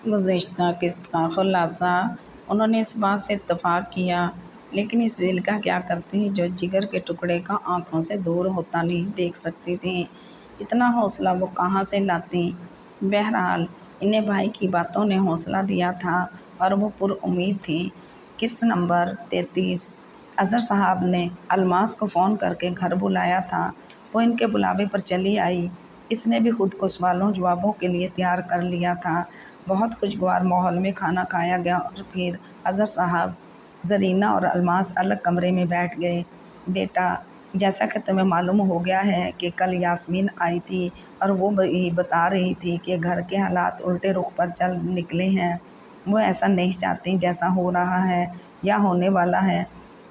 گزشتہ قسط کا خلاصہ۔ انہوں نے اس بات سے اتفاق کیا، لیکن اس دل کا کیا کرتی جو جگر کے ٹکڑے کا آنکھوں سے دور ہوتا نہیں دیکھ سکتی تھیں۔ اتنا حوصلہ وہ کہاں سے لاتی؟ بہرحال انہیں بھائی کی باتوں نے حوصلہ دیا تھا اور وہ پر امید تھیں۔ قسط نمبر 33۔ اظہر صاحب نے الماس کو فون کر کے گھر بلایا تھا۔ وہ ان کے بلاوے پر چلی آئی۔ اس نے بھی خود کو سوالوں جوابوں کے لیے تیار کر لیا تھا۔ بہت خوشگوار ماحول میں کھانا کھایا گیا اور پھر اظہر صاحب، زرینہ اور الماس الگ کمرے میں بیٹھ گئے۔ بیٹا، جیسا کہ تمہیں معلوم ہو گیا ہے کہ کل یاسمین آئی تھی اور وہ بتا رہی تھی کہ گھر کے حالات الٹے رخ پر چل نکلے ہیں۔ وہ ایسا نہیں چاہتی جیسا ہو رہا ہے یا ہونے والا ہے۔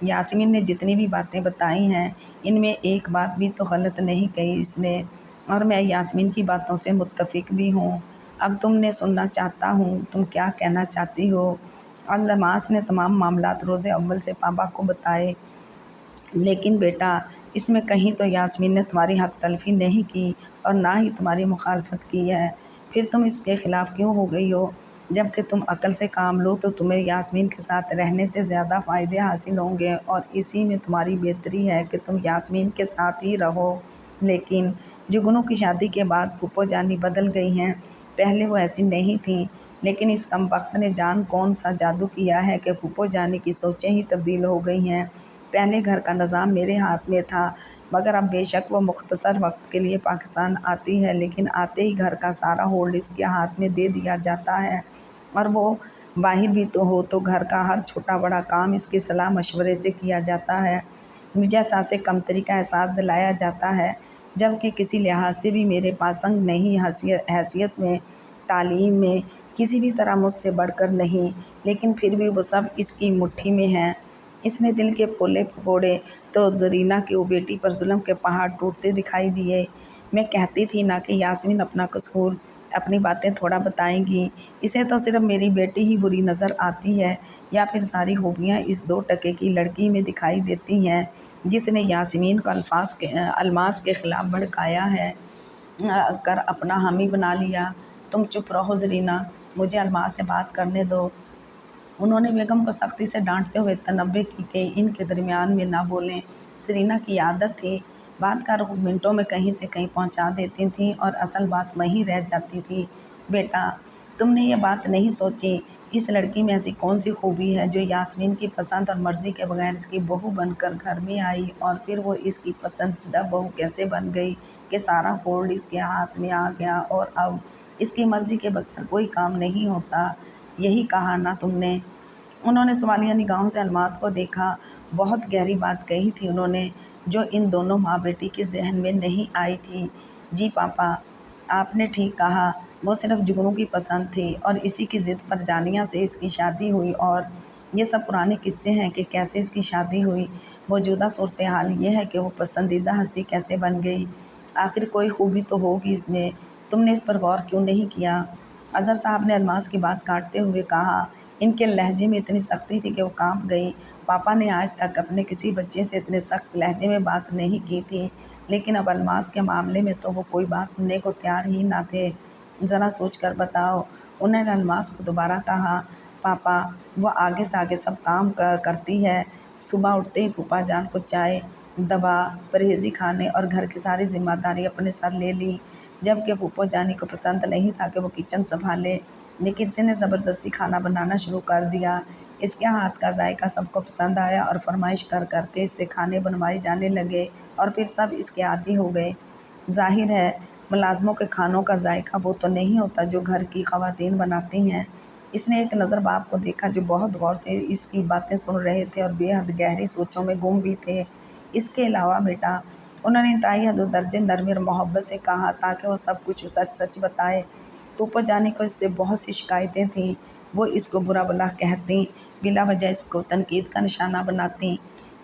یاسمین نے جتنی بھی باتیں بتائی ہیں ان میں ایک بات بھی تو غلط نہیں کہی اس نے، اور میں یاسمین کی باتوں سے متفق بھی ہوں۔ اب تم نے سننا چاہتا ہوں تم کیا کہنا چاہتی ہو۔ الماس نے تمام معاملات روز اول سے پاپا کو بتائے۔ لیکن بیٹا، اس میں کہیں تو یاسمین نے تمہاری حق تلفی نہیں کی اور نہ ہی تمہاری مخالفت کی ہے، پھر تم اس کے خلاف کیوں ہو گئی ہو؟ جب کہ تم عقل سے کام لو تو تمہیں یاسمین کے ساتھ رہنے سے زیادہ فائدے حاصل ہوں گے، اور اسی میں تمہاری بہتری ہے کہ تم یاسمین کے ساتھ ہی رہو۔ لیکن جگنو کی شادی کے بعد پھوپھو جانی بدل گئی ہیں۔ پہلے وہ ایسی نہیں تھیں، لیکن اس کمبخت نے جان کون سا جادو کیا ہے کہ پھوپھو جانی کی سوچیں ہی تبدیل ہو گئی ہیں۔ پہلے گھر کا نظام میرے ہاتھ میں تھا، مگر اب بے شک وہ مختصر وقت کے لیے پاکستان آتی ہے، لیکن آتے ہی گھر کا سارا ہولڈ اس کے ہاتھ میں دے دیا جاتا ہے، اور وہ باہر بھی تو ہو تو گھر کا ہر چھوٹا بڑا کام اس کے صلاح مشورے سے کیا جاتا ہے۔ مجھے احساس کمتری کا احساس دلایا جاتا ہے، جبکہ کسی لحاظ سے بھی میرے پاسنگ نہیں، حیثیت میں، تعلیم میں کسی بھی طرح مجھ سے بڑھ کر نہیں، لیکن پھر بھی وہ سب اس کی مٹھی میں ہیں۔ اس نے دل کے پھولے پھپوڑے تو زرینہ کی بیٹی پر ظلم کے پہاڑ ٹوٹتے دکھائی دیے۔ میں کہتی تھی نا کہ یاسمین اپنا قصور، اپنی باتیں تھوڑا بتائیں گی، اسے تو صرف میری بیٹی ہی بری نظر آتی ہے، یا پھر ساری خوبیاں اس 2 ٹکے کی لڑکی میں دکھائی دیتی ہیں جس نے یاسمین کو الماس کے خلاف بھڑکایا ہے کر اپنا حامی بنا لیا۔ تم چپ رہو زرینہ، مجھے الماس سے بات کرنے دو۔ انہوں نے بیگم کو سختی سے ڈانٹتے ہوئے تنبیہ کی کہ ان کے درمیان میں نہ بولیں۔ زرینہ کی عادت تھی، بات کا رخ منٹوں میں کہیں سے کہیں پہنچا دیتی تھیں اور اصل بات وہیں رہ جاتی تھی۔ بیٹا، تم نے یہ بات نہیں سوچی اس لڑکی میں ایسی کون سی خوبی ہے جو یاسمین کی پسند اور مرضی کے بغیر اس کی بہو بن کر گھر میں آئی، اور پھر وہ اس کی پسندیدہ بہو کیسے بن گئی کہ سارا ہولڈ اس کے ہاتھ میں آ گیا اور اب اس کی مرضی کے بغیر کوئی کام نہیں ہوتا۔ یہی کہا نا تم نے؟ انہوں نے سوالیہ نگاہوں سے الماس کو دیکھا۔ بہت گہری بات کہی تھی انہوں نے، جو ان دونوں ماں بیٹی کے ذہن میں نہیں آئی تھی۔ جی پاپا، آپ نے ٹھیک کہا، وہ صرف جگنو کی پسند تھی اور اسی کی ضد پر جانیہ سے اس کی شادی ہوئی، اور یہ سب پرانے قصے ہیں کہ کیسے اس کی شادی ہوئی۔ موجودہ صورتحال یہ ہے کہ وہ پسندیدہ ہستی کیسے بن گئی۔ آخر کوئی خوبی تو ہوگی اس میں، تم نے اس پر غور کیوں نہیں کیا؟ اظہر صاحب نے الماس کی بات کاٹتے ہوئے کہا۔ ان کے لہجے میں اتنی سختی تھی کہ وہ کانپ گئی۔ پاپا نے آج تک اپنے کسی بچے سے اتنے سخت لہجے میں بات نہیں کی تھی، لیکن اب الماس کے معاملے میں تو وہ کوئی بات سننے کو تیار ہی نہ تھے۔ ذرا سوچ کر بتاؤ، انہوں نے الماس کو دوبارہ کہا۔ پاپا، وہ آگے سے آگے سب کام کرتی ہے، صبح اٹھتے ہی پھوپھا جان کو چائے، دوا، پرہیزی کھانے اور گھر کی ساری ذمہ داری اپنے سر لے لی، جبکہ پھوپھو جانی کو پسند نہیں تھا کہ وہ کچن سنبھالے، لیکن کسی نے زبردستی کھانا بنانا شروع کر دیا۔ اس کے ہاتھ کا ذائقہ سب کو پسند آیا اور فرمائش کر کے اس سے کھانے بنوائے جانے لگے اور پھر سب اس کے عادی ہو گئے۔ ظاہر ہے ملازموں کے کھانوں کا ذائقہ وہ تو نہیں ہوتا جو گھر کی خواتین بناتی ہیں۔ اس نے ایک نظر باپ کو دیکھا جو بہت غور سے اس کی باتیں سن رہے تھے اور بے حد گہری سوچوں میں گم بھی تھے۔ اس کے علاوہ بیٹا، انہوں نے انتہائی حد و درجے نرمی اور محبت سے کہا تاکہ وہ سب کچھ سچ سچ بتائے، پھوپھو جانی کو اس سے بہت سی شکایتیں تھیں۔ وہ اس کو برا بھلا کہتیں، بلا وجہ اس کو تنقید کا نشانہ بناتیں،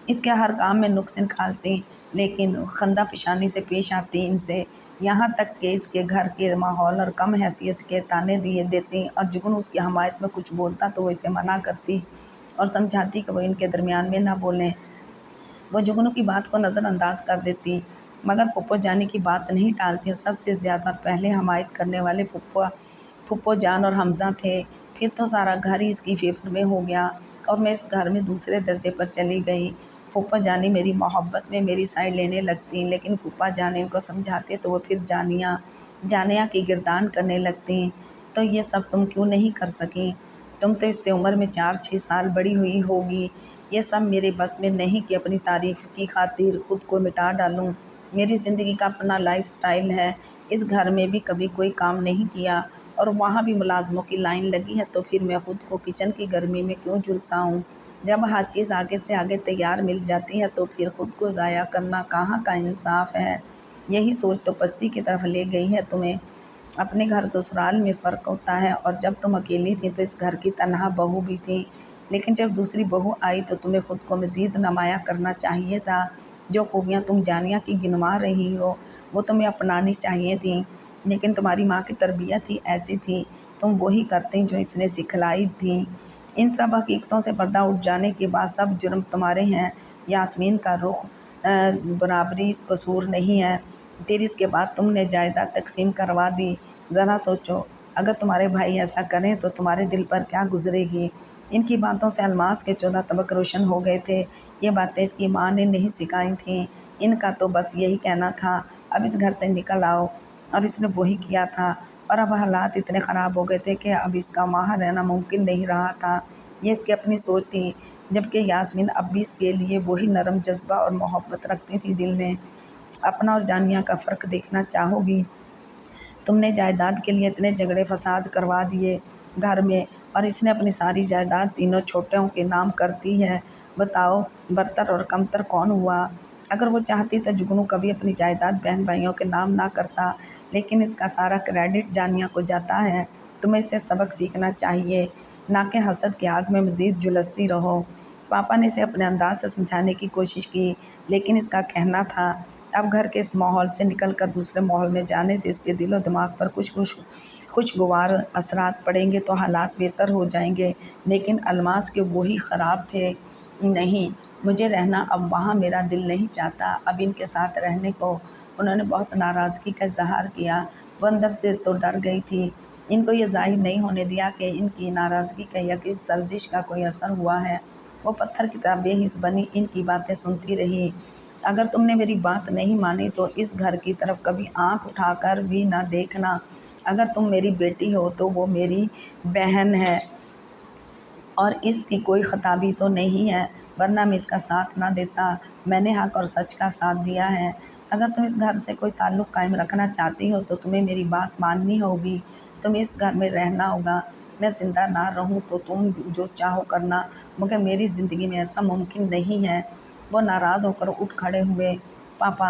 اس کے ہر کام میں نقص نکالتیں، لیکن خندہ پیشانی سے پیش آتی ان سے، یہاں تک کہ اس کے گھر کے ماحول اور کم حیثیت کے طعنے دیتی، اور جگنو اس کی حمایت میں کچھ بولتا تو وہ اسے منع کرتی اور سمجھاتی کہ وہ ان کے درمیان میں نہ بولیں۔ وہ جگنو کی بات کو نظر انداز کر دیتی، مگر پھوپھو جانی کی بات نہیں ٹالتی، اور سب سے زیادہ اور پہلے حمایت کرنے والے پھپھو جان اور حمزہ تھے، پھر تو سارا گھر ہی اس کی فیور میں ہو گیا اور میں اس گھر میں دوسرے درجے پر چلی گئی۔ پھوپھا جانی میری محبت میں میری سائڈ لینے لگتی، لیکن پھوپھا جان ان کو سمجھاتے تو وہ پھر جانیاں کی گردان کرنے لگتی۔ تو یہ سب تم کیوں نہیں کر سکیں؟ تم تو اس سے عمر میں 4-6 سال بڑی ہوئی ہوگی۔ یہ سب میرے بس میں نہیں کہ اپنی تعریف کی خاطر خود کو مٹا ڈالوں۔ میری زندگی کا اپنا لائف سٹائل ہے۔ اس گھر میں بھی کبھی کوئی کام نہیں کیا اور وہاں بھی ملازموں کی لائن لگی ہے، تو پھر میں خود کو کچن کی گرمی میں کیوں جھلساؤں؟ جب ہر چیز آگے سے آگے تیار مل جاتی ہے تو پھر خود کو ضائع کرنا کہاں کا انصاف ہے؟ یہی سوچ تو پستی کی طرف لے گئی ہے تمہیں۔ اپنے گھر سسرال میں فرق ہوتا ہے، اور جب تم اکیلی تھی تو اس گھر کی تنہا بہو بھی تھی، لیکن جب دوسری بہو آئی تو تمہیں خود کو مزید نمایاں کرنا چاہیے تھا۔ جو خوبیاں تم جانیہ کی گنوا رہی ہو وہ تمہیں اپنانی چاہیے تھیں، لیکن تمہاری ماں کی تربیت ہی ایسی تھی، تم وہی کرتے جو اس نے سکھلائی تھی۔ ان سب حقیقتوں سے پردہ اٹھ جانے کے بعد سب جرم تمہارے ہیں۔ یاسمین کا رخ برابری قصور نہیں ہے، پھر اس کے بعد تم نے جائیداد تقسیم کروا دی۔ ذرا سوچو، اگر تمہارے بھائی ایسا کریں تو تمہارے دل پر کیا گزرے گی؟ ان کی باتوں سے الماس کے 14 طبق روشن ہو گئے تھے۔ یہ باتیں اس کی ماں نے نہیں سکھائی تھیں، ان کا تو بس یہی کہنا تھا اب اس گھر سے نکل آؤ، اور اس نے وہی کیا تھا۔ اور اب حالات اتنے خراب ہو گئے تھے کہ اب اس کا وہاں رہنا ممکن نہیں رہا تھا۔ یہ اس کی اپنی سوچ تھی، جبکہ یاسمین اب بھی اس کے لیے وہی نرم جذبہ اور محبت رکھتی تھی دل میں۔ اپنا اور جانیہ کا فرق دیکھنا چاہو گی؟ تم نے جائیداد کے لیے اتنے جھگڑے فساد کروا دیے گھر میں، اور اس نے اپنی ساری جائیداد تینوں چھوٹوں کے نام کر دی ہے۔ بتاؤ برتر اور کمتر کون ہوا؟ اگر وہ چاہتی تو جگنو کبھی اپنی جائیداد بہن بھائیوں کے نام نہ کرتا، لیکن اس کا سارا کریڈٹ جانیہ کو جاتا ہے۔ تمہیں اس سے سبق سیکھنا چاہیے، نہ کہ حسد کی آگ میں مزید جھلستی رہو۔ پاپا نے اسے اپنے انداز سے سمجھانے کی کوشش کی، لیکن اس کا کہنا تھا اب گھر کے اس ماحول سے نکل کر دوسرے ماحول میں جانے سے اس کے دل و دماغ پر کچھ خوشگوار اثرات پڑیں گے تو حالات بہتر ہو جائیں گے، لیکن الماس کے وہی خراب تھے۔ نہیں، مجھے رہنا اب وہاں، میرا دل نہیں چاہتا اب ان کے ساتھ رہنے کو۔ انہوں نے بہت ناراضگی کا اظہار کیا۔ وہ اندر سے تو ڈر گئی تھی، ان کو یہ ظاہر نہیں ہونے دیا کہ ان کی ناراضگی کا یا کسی سرزش کا کوئی اثر ہوا ہے۔ وہ پتھر کی طرح بے حس بنی ان کی باتیں سنتی رہی۔ اگر تم نے میری بات نہیں مانی تو اس گھر کی طرف کبھی آنکھ اٹھا کر بھی نہ دیکھنا۔ اگر تم میری بیٹی ہو تو وہ میری بہن ہے، اور اس کی کوئی خطا بھی تو نہیں ہے، ورنہ میں اس کا ساتھ نہ دیتا۔ میں نے حق اور سچ کا ساتھ دیا ہے۔ اگر تم اس گھر سے کوئی تعلق قائم رکھنا چاہتی ہو تو تمہیں میری بات ماننی ہوگی، تمہیں اس گھر میں رہنا ہوگا۔ میں زندہ نہ رہوں تو تم جو چاہو کرنا، مگر میری زندگی میں ایسا ممکن نہیں ہے۔ وہ ناراض ہو کر اٹھ کھڑے ہوئے۔ پاپا،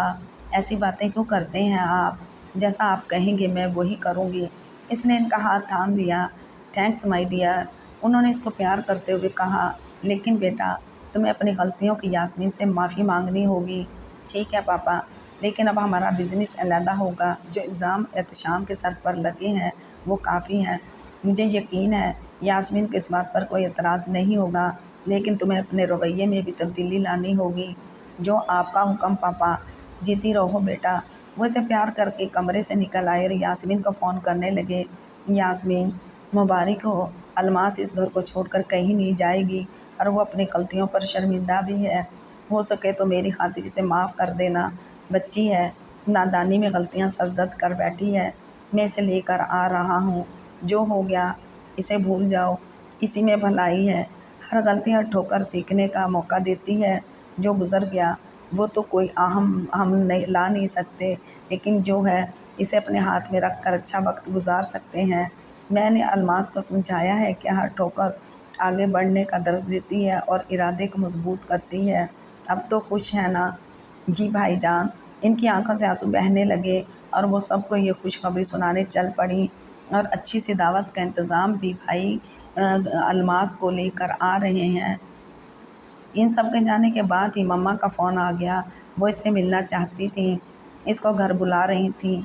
ایسی باتیں کیوں کرتے ہیں آپ؟ جیسا آپ کہیں گے میں وہی کروں گی۔ اس نے ان کا ہاتھ تھام لیا۔ تھینکس مائی ڈیئر، انہوں نے اس کو پیار کرتے ہوئے کہا، لیکن بیٹا تمہیں اپنی غلطیوں کی یاسمین سے معافی مانگنی ہوگی۔ ٹھیک ہے پاپا، لیکن اب ہمارا بزنس علیحدہ ہوگا۔ جو الزام احتشام کے سر پر لگے ہیں وہ کافی ہیں۔ مجھے یقین ہے یاسمین کو اس بات پر کوئی اعتراض نہیں ہوگا، لیکن تمہیں اپنے رویے میں بھی تبدیلی لانی ہوگی۔ جو آپ کا حکم پاپا۔ جیتی رہو بیٹا۔ وہ اسے پیار کر کے کمرے سے نکل آئے اور یاسمین کو فون کرنے لگے۔ یاسمین، مبارک ہو، الماس اس گھر کو چھوڑ کر کہیں نہیں جائے گی، اور وہ اپنی غلطیوں پر شرمندہ بھی ہے۔ ہو سکے تو میری خاطر اسے معاف کر دینا، بچی ہے، نادانی میں غلطیاں سرزد کر بیٹھی ہے۔ میں اسے لے کر آ رہا ہوں، جو ہو گیا اسے بھول جاؤ، اسی میں بھلائی ہے۔ ہر غلطی ہر ٹھوکر سیکھنے کا موقع دیتی ہے۔ جو گزر گیا وہ تو کوئی ہم لا نہیں سکتے، لیکن جو ہے اسے اپنے ہاتھ میں رکھ کر اچھا وقت گزار سکتے ہیں۔ میں نے الماس کو سمجھایا ہے کہ ہر ٹھوکر آگے بڑھنے کا درس دیتی ہے اور ارادے کو مضبوط کرتی ہے۔ اب تو خوش ہے نا؟ جی بھائی جان۔ ان کی آنکھوں سے آنسو بہنے لگے اور وہ سب کو یہ خوشخبری سنانے چل پڑیں، اور اچھی سی دعوت کا انتظام بھی بھائی الماس کو لے کر آ رہے ہیں۔ ان سب کے جانے کے بعد ہی مما کا فون آ گیا۔ وہ اس سے ملنا چاہتی تھیں، اس کو گھر بلا رہی تھیں۔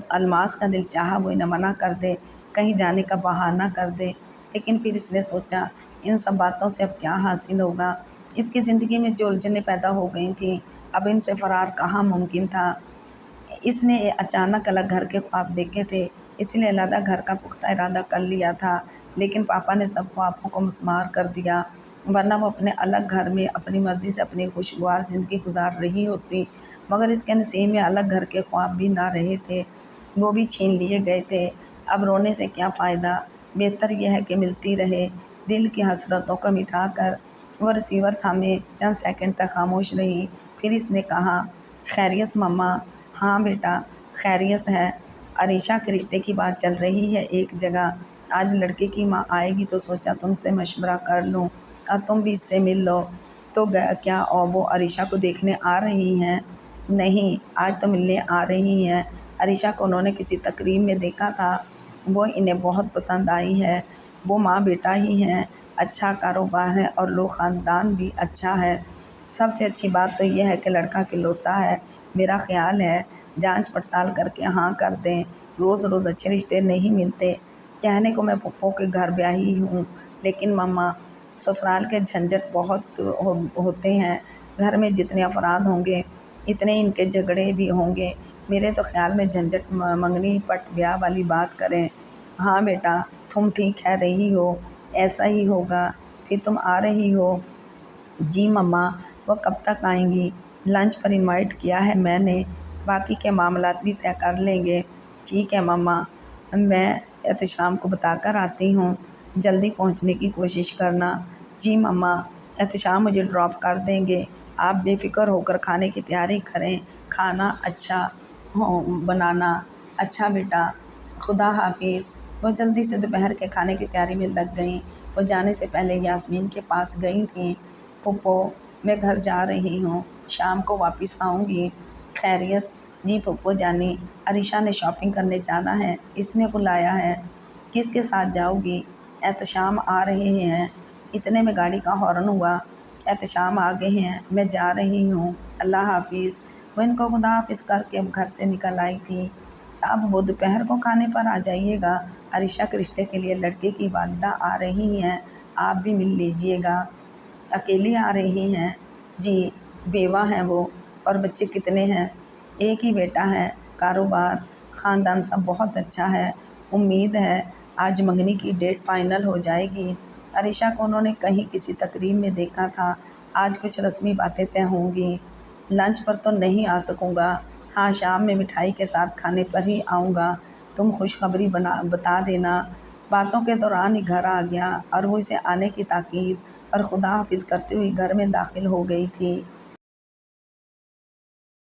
الماس کا دل چاہا وہ انہیں منع کر دے، کہیں جانے کا بہانہ کر دے، لیکن پھر اس نے سوچا ان سب باتوں سے اب کیا حاصل ہوگا؟ اس کی زندگی میں جو الجھنیں پیدا ہو گئی تھیں، اب ان سے فرار کہاں ممکن تھا؟ اس نے اچانک الگ گھر کے خواب دیکھے تھے، اس لیے علیحدہ گھر کا پختہ ارادہ کر لیا تھا، لیکن پاپا نے سب خوابوں کو مسمار کر دیا، ورنہ وہ اپنے الگ گھر میں اپنی مرضی سے اپنی خوشگوار زندگی گزار رہی ہوتی۔ مگر اس کے نصیب میں الگ گھر کے خواب بھی نہ رہے تھے، وہ بھی چھین لیے گئے تھے۔ اب رونے سے کیا فائدہ، بہتر یہ ہے کہ ملتی رہے۔ دل کی حسرتوں کو مٹا کر وہ ریسیور تھامے چند سیکنڈ تک خاموش رہی، پھر اس نے کہا، خیریت مما؟ ہاں بیٹا خیریت ہے، عریشہ کے رشتے کی بات چل رہی ہے ایک جگہ، آج لڑکے کی ماں آئے گی تو سوچا تم سے مشورہ کر لوں اور تم بھی اس سے مل لو۔ تو کیا وہ عریشہ کو دیکھنے آ رہی ہیں؟ نہیں، آج تو ملنے آ رہی ہیں۔ عریشہ کو انہوں نے کسی تقریب میں دیکھا تھا، وہ انہیں بہت پسند آئی ہے۔ وہ ماں بیٹا ہی ہیں، اچھا کاروبار ہے اور لوگ خاندان بھی اچھا ہے۔ سب سے اچھی بات تو یہ ہے کہ لڑکا اکلوتا ہے۔ میرا خیال ہے جانچ پڑتال کر کے ہاں کر دیں، روز روز اچھے رشتے نہیں ملتے۔ کہنے کو میں پھپھو کے گھر بیاہی ہوں، لیکن مما سسرال کے جھنجھٹ بہت ہوتے ہیں، گھر میں جتنے افراد ہوں گے اتنے ان کے جھگڑے بھی ہوں گے۔ میرے تو خیال میں جھنجھٹ منگنی پٹ بیاہ والی بات کریں۔ ہاں بیٹا تم ٹھیک کہہ رہی ہو، ایسا ہی ہوگا۔ پھر تم آ رہی ہو؟ جی مما۔ وہ کب تک آئیں گی؟ لنچ پر انوائٹ کیا ہے میں نے، باقی کے معاملات بھی طے کر لیں گے۔ ٹھیک ہے مما، میں احتشام کو بتا کر آتی ہوں، جلدی پہنچنے کی کوشش کرنا۔ جی مما، احتشام مجھے ڈراپ کر دیں گے، آپ بے فکر ہو کر کھانے کی تیاری کریں، کھانا اچھا بنانا۔ اچھا بیٹا، خدا حافظ۔ وہ جلدی سے دوپہر کے کھانے کی تیاری میں لگ گئیں۔ وہ جانے سے پہلے یاسمین کے پاس گئی تھیں۔ پھپھو میں گھر جا رہی ہوں، شام کو واپس آؤں گی۔ خیریت؟ جی پھپھو جانی، عریشہ نے شاپنگ کرنے جانا ہے، اس نے بلایا ہے۔ کس کے ساتھ جاؤ گی؟ احتشام آ رہے ہیں۔ اتنے میں گاڑی کا ہارن ہوا۔ احتشام آ گئے ہیں، میں جا رہی ہوں، اللہ حافظ۔ وہ ان کو خدا حافظ کر کے گھر سے نکل آئی تھی۔ اب وہ دوپہر کو کھانے پر آ جائیے گا، عریشہ کے رشتے کے لیے لڑکے کی والدہ آ رہی ہیں، آپ بھی مل لیجیے گا۔ اکیلی آ رہی ہیں؟ جی، بیوہ ہیں وہ۔ اور بچے کتنے ہیں؟ ایک ہی بیٹا ہے، کاروبار، خاندان سب بہت اچھا ہے۔ امید ہے آج منگنی کی ڈیٹ فائنل ہو جائے گی۔ عریشہ کو انہوں نے کہیں کسی تقریب میں دیکھا تھا، آج کچھ رسمی باتیں طے ہوں گی۔ لنچ پر تو نہیں آ سکوں گا، ہاں شام میں مٹھائی کے ساتھ کھانے پر ہی آؤں گا، تم خوشخبری بتا دینا۔ باتوں کے دوران ہی گھر آ گیا اور وہ اسے آنے کی تاکید اور خدا حافظ کرتے ہوئے گھر میں داخل ہو گئی تھی۔